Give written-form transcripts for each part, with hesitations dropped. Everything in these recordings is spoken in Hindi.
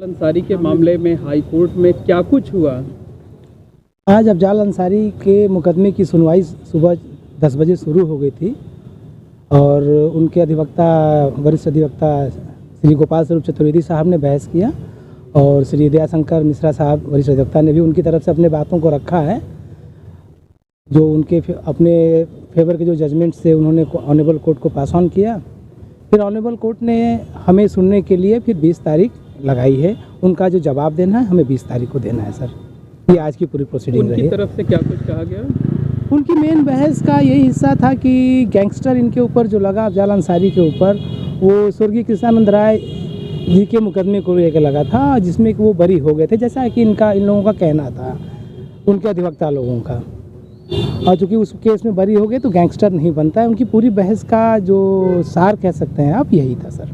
अंसारी के मामले में हाई कोर्ट में क्या कुछ हुआ? आज अफजाल अंसारी के मुकदमे की सुनवाई सुबह 10 बजे शुरू हो गई थी और उनके अधिवक्ता वरिष्ठ अधिवक्ता श्री गोपाल स्वरूप चतुर्वेदी साहब ने बहस किया और श्री दयाशंकर मिश्रा साहब वरिष्ठ अधिवक्ता ने भी उनकी तरफ से अपने बातों को रखा है। जो उनके अपने फेवर के जो जजमेंट से उन्होंने ऑनरेबल कोर्ट को पास ऑन किया। फिर ऑनरेबल कोर्ट ने हमें सुनने के लिए फिर 20 तारीख लगाई है। उनका जो जवाब देना है हमें 20 तारीख को देना है सर। ये आज की पूरी प्रोसीडिंग रही। उनकी तरफ से क्या कुछ कहा गया? उनकी मेन बहस का यही हिस्सा था कि गैंगस्टर इनके ऊपर जो लगा अफजाल अंसारी के ऊपर, वो स्वर्गीय कृष्णानंद राय जी के मुकदमे को लेकर लगा था, जिसमें कि वो बरी हो गए थे, जैसा कि इन लोगों का कहना था, उनके अधिवक्ता लोगों का। और चूँकि उस केस में बरी हो गए तो गैंगस्टर नहीं बनता है। उनकी पूरी बहस का जो सार कह सकते हैं आप, यही था सर।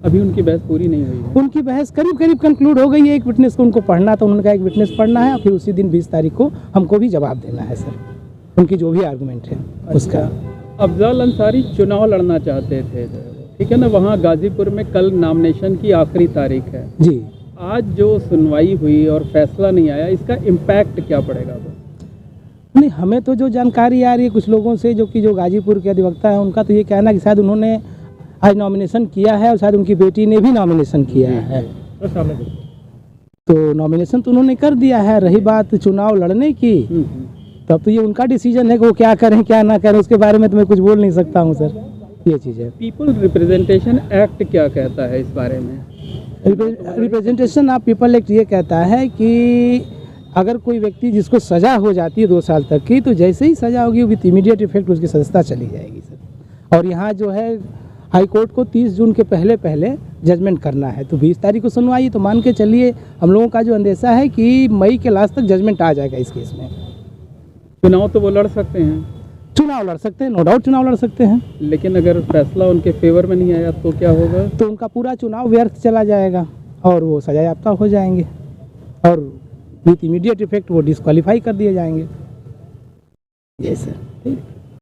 अभी उनकी बहस पूरी नहीं हुई है? उनकी बहस करीब करीब कंक्लूड हो गई है। एक विटनेस को उनको पढ़ना था, उन्होंने कहा एक विटनेस पढ़ना है और फिर उसी दिन 20 तारीख को हमको भी जवाब देना है सर, उनकी जो भी आर्गूमेंट है उसका। अफजाल अंसारी चुनाव लड़ना चाहते थे, ठीक है ना? वहाँ गाजीपुर में कल नॉमिनेशन की आखिरी तारीख है जी। आज जो सुनवाई हुई और फैसला नहीं आया, इसका इम्पैक्ट क्या पड़ेगा? नहीं, हमें तो जो जानकारी आ रही है कुछ लोगों से जो गाजीपुर के अधिवक्ता हैं, उनका तो ये कहना है कि शायद उन्होंने आज नॉमिनेशन किया है और शायद उनकी बेटी ने भी नॉमिनेशन किया है। तो नॉमिनेशन तो उन्होंने कर दिया है। रही बात चुनाव लड़ने की, तब तो ये उनका डिसीजन है कि वो क्या करें क्या ना करें, उसके बारे में तो मैं कुछ बोल नहीं सकता हूँ सर। ये चीज़ है। पीपल रिप्रेजेंटेशन एक्ट क्या कहता है इस बारे में? रिप्रेजेंटेशन ऑफ पीपल एक्ट ये कहता है कि अगर कोई व्यक्ति जिसको सज़ा हो जाती है 2 साल तक की, तो जैसे ही सज़ा होगी विथ इमीडिएट इफेक्ट उसकी सदस्यता चली जाएगी सर। और यहाँ जो है हाई कोर्ट को 30 जून के पहले जजमेंट करना है, तो 20 तारीख को सुनवाई। तो मान के चलिए हम लोगों का जो अंदेशा है कि मई के लास्ट तक जजमेंट आ जाएगा इस केस में। चुनाव तो वो लड़ सकते हैं? चुनाव लड़ सकते हैं, नो डाउट चुनाव लड़ सकते हैं। लेकिन अगर फैसला उनके फेवर में नहीं आया तो क्या होगा? तो उनका पूरा चुनाव व्यर्थ चला जाएगा और वो सजा याफ्ता हो जाएंगे और विथ इमीडिएट इफेक्ट वो डिस्क्वालीफाई कर दिए जाएंगे। यस सर, ठीक।